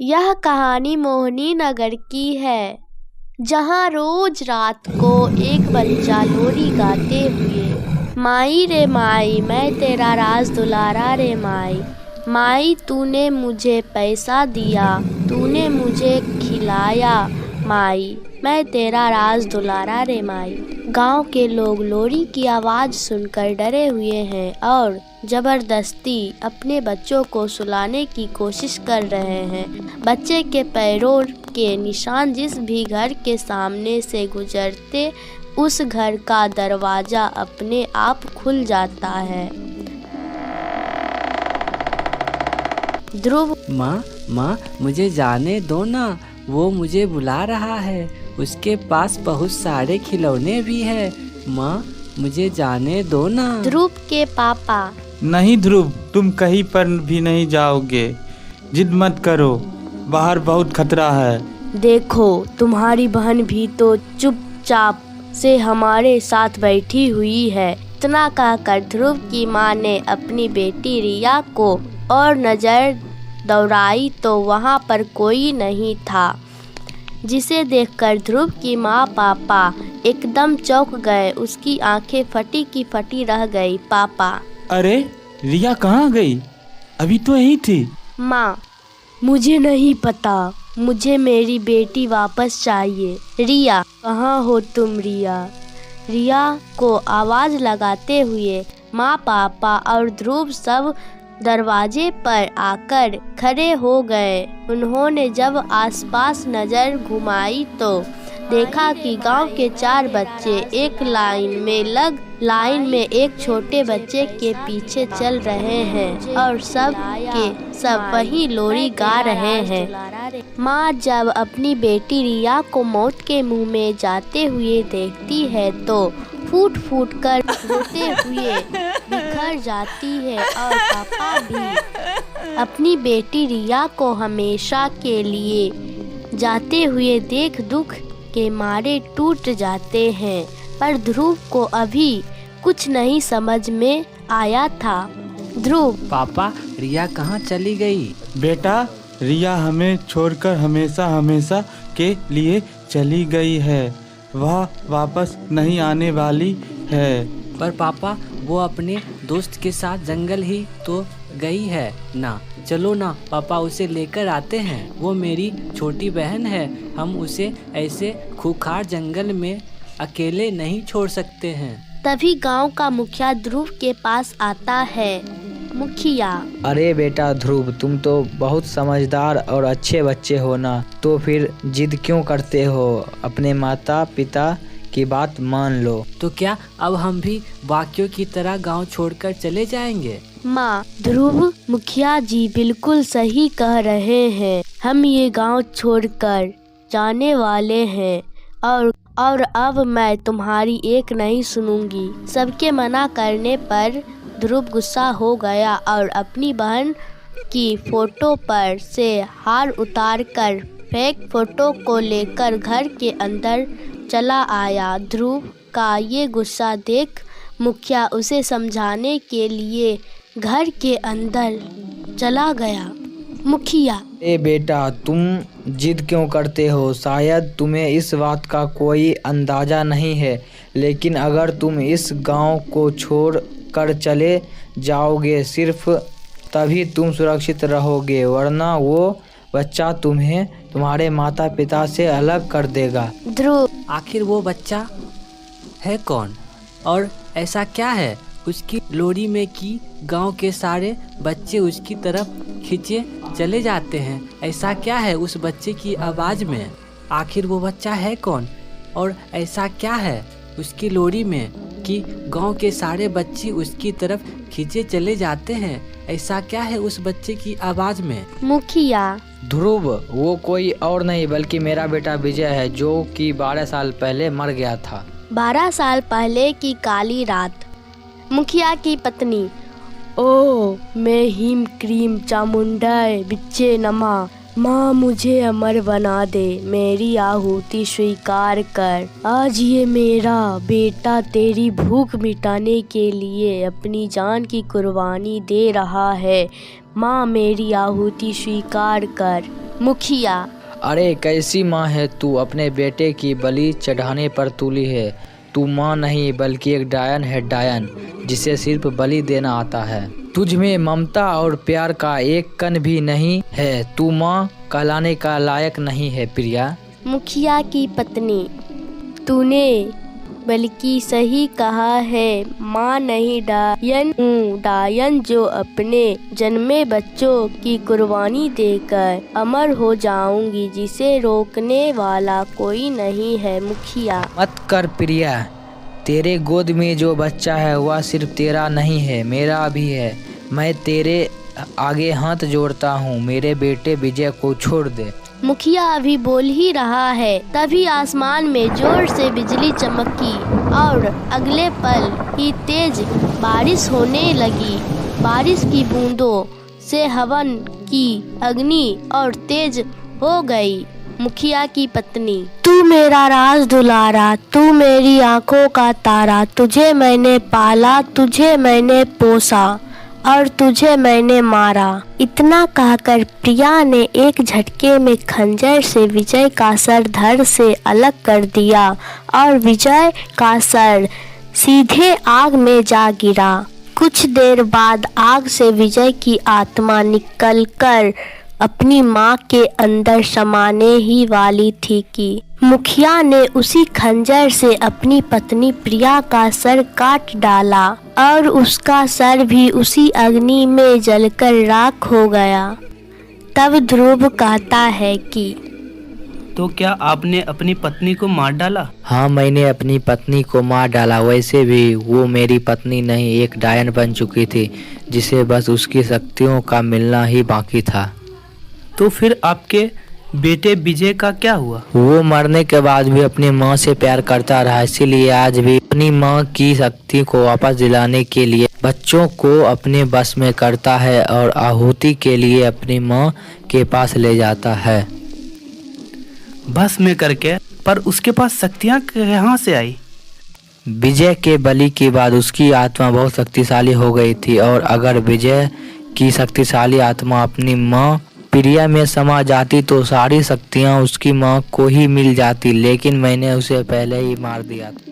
यह कहानी मोहिनी नगर की है, जहाँ रोज रात को एक बच्चा लोरी गाते हुए, माई रे माई मैं तेरा राज दुलारा रे माई, माई तूने मुझे पैसा दिया, तूने मुझे खिलाया, माई मैं तेरा राज दुलारा रे माई। गांव के लोग लोरी की आवाज़ सुनकर डरे हुए हैं और जबरदस्ती अपने बच्चों को सुलाने की कोशिश कर रहे हैं। बच्चे के पैरों के निशान जिस भी घर के सामने से गुजरते, उस घर का दरवाज़ा अपने आप खुल जाता है। ध्रुव, माँ मुझे जाने दो ना, वो मुझे बुला रहा है, उसके पास बहुत सारे खिलौने भी है। माँ मुझे जाने दो ना। ध्रुव के पापा, नहीं ध्रुव, तुम कहीं पर भी नहीं जाओगे, जिद मत करो, बाहर बहुत खतरा है। देखो तुम्हारी बहन भी तो चुपचाप से हमारे साथ बैठी हुई है। इतना कहकर ध्रुव की माँ ने अपनी बेटी रिया को और नज़र दौड़ाई तो वहाँ पर कोई नहीं था, जिसे देखकर ध्रुव की माँ पापा एकदम चौंक गए। उसकी आंखें फटी की फटी रह गई। पापा, अरे रिया कहाँ गई? अभी तो यही थी। माँ, मुझे नहीं पता, मुझे मेरी बेटी वापस चाहिए। रिया, कहाँ हो तुम? रिया को आवाज़ लगाते हुए माँ पापा और ध्रुव सब दरवाजे पर आकर खड़े हो गए। उन्होंने जब आसपास नज़र घुमाई तो देखा कि गांव के 4 बच्चे एक लाइन में एक छोटे बच्चे के पीछे चल रहे हैं और सब के सब वही लोरी गा रहे हैं। माँ जब अपनी बेटी रिया को मौत के मुंह में जाते हुए देखती है तो फूट फूट कर रोते हुए बिखर जाती है और पापा भी अपनी बेटी रिया को हमेशा के लिए जाते हुए देख दुख के मारे टूट जाते हैं। पर ध्रुव को अभी कुछ नहीं समझ में आया था। ध्रुव, पापा रिया कहाँ चली गई? बेटा, रिया हमें छोड़कर हमेशा के लिए चली गई है, वह वापस नहीं आने वाली है। पर पापा वो अपने दोस्त के साथ जंगल ही तो गई है ना, चलो ना पापा उसे लेकर आते हैं, वो मेरी छोटी बहन है, हम उसे ऐसे खूंखार जंगल में अकेले नहीं छोड़ सकते हैं। तभी गांव का मुखिया ध्रुव के पास आता है। मुखिया, अरे बेटा ध्रुव, तुम तो बहुत समझदार और अच्छे बच्चे हो ना, तो फिर जिद क्यों करते हो? अपने माता पिता की बात मान लो। तो क्या अब हम भी बाकियों की तरह गांव छोड़कर चले जाएंगे? माँ, ध्रुव मुखिया जी बिल्कुल सही कह रहे हैं, हम ये गांव छोड़कर जाने वाले हैं और अब मैं तुम्हारी एक नहीं सुनूंगी। सबके मना करने पर ध्रुव गुस्सा हो गया और अपनी बहन की फोटो पर से हार उतार कर फेंक फोटो को लेकर घर के अंदर चला आया। ध्रुव का ये गुस्सा देख मुखिया उसे समझाने के लिए घर के अंदर चला गया। मुखिया, ए बेटा, तुम जिद क्यों करते हो? शायद तुम्हें इस बात का कोई अंदाज़ा नहीं है, लेकिन अगर तुम इस गांव को छोड़ कर चले जाओगे सिर्फ तभी तुम सुरक्षित रहोगे, वरना वो बच्चा तुम्हें तुम्हारे माता पिता से अलग कर देगा। ध्रुव, आखिर वो बच्चा है कौन और ऐसा क्या है उसकी लोरी में कि गांव के सारे बच्चे उसकी तरफ खींचे चले जाते हैं? ऐसा क्या है उस बच्चे की आवाज़ में? आखिर वो बच्चा है कौन और ऐसा क्या है उसकी लोरी में कि गांव के सारे बच्चे उसकी तरफ खींचे चले जाते हैं? ऐसा क्या है उस बच्चे की आवाज़ में? मुखिया, ध्रुव, वो कोई और नहीं बल्कि मेरा बेटा विजय है, जो कि 12 साल पहले मर गया था। 12 साल पहले की काली रात। मुखिया की पत्नी, ओ मैं हिम क्रीम चामुंडा बिच्चे नमा, माँ मुझे अमर बना दे, मेरी आहुति स्वीकार कर। आज ये मेरा बेटा तेरी भूख मिटाने के लिए अपनी जान की कुर्बानी दे रहा है, माँ मेरी आहुति स्वीकार कर। मुखिया। अरे कैसी माँ है तू, अपने बेटे की बलि चढ़ाने पर तुली है। तू माँ नहीं बल्कि एक डायन है, डायन जिसे सिर्फ बलि देना आता है। तुझ में ममता और प्यार का एक कण भी नहीं है। तू माँ कहलाने का लायक नहीं है प्रिया। मुखिया की पत्नी। तूने बल्कि सही कहा है, माँ नहीं डायन हूँ, डायन जो अपने जन्मे बच्चों की कुर्बानी देकर अमर हो जाऊंगी, जिसे रोकने वाला कोई नहीं है। मुखिया। मत कर प्रिया, तेरे गोद में जो बच्चा है वह सिर्फ तेरा नहीं है, मेरा भी है। मैं तेरे आगे हाथ जोड़ता हूँ, मेरे बेटे विजय को छोड़ दे। मुखिया अभी बोल ही रहा है, तभी आसमान में जोर से बिजली चमकी और अगले पल ही तेज बारिश होने लगी। बारिश की बूंदों से हवन की अग्नि और तेज हो गई। मुखिया की पत्नी। तू मेरा राज दुलारा, तू मेरी आंखों का तारा, तुझे मैंने पाला, तुझे मैंने पोसा और तुझे मैंने मारा। इतना कहकर प्रिया ने एक झटके में खंजर से विजय का सर धड़ से अलग कर दिया और विजय का सर सीधे आग में जा गिरा। कुछ देर बाद आग से विजय की आत्मा निकलकर अपनी माँ के अंदर समाने ही वाली थी कि मुखिया ने उसी खंजर से अपनी पत्नी प्रिया का सर काट डाला और उसका सर भी उसी अग्नि में जलकर राख हो गया। तब ध्रुव कहता है कि तो क्या आपने अपनी पत्नी को मार डाला? हाँ, मैंने अपनी पत्नी को मार डाला। वैसे भी वो मेरी पत्नी नहीं, एक डायन बन चुकी थी, जिसे बस उसकी शक्तियों का मिलना ही बाकी था। तो फिर आपके बेटे विजय का क्या हुआ? वो मरने के बाद भी अपनी माँ से प्यार करता रहा, इसीलिए आज भी अपनी माँ की शक्ति को वापस दिलाने के लिए बच्चों को अपने बस में करता है और आहुति के लिए अपनी माँ के पास ले जाता है। बस में करके? पर उसके पास शक्तियाँ कहाँ से आई? विजय के बलि के बाद उसकी आत्मा बहुत शक्तिशाली हो गई थी, और अगर विजय की शक्तिशाली आत्मा अपनी माँ प्रिया में समा जाती तो सारी शक्तियाँ उसकी माँ को ही मिल जाती, लेकिन मैंने उसे पहले ही मार दिया था।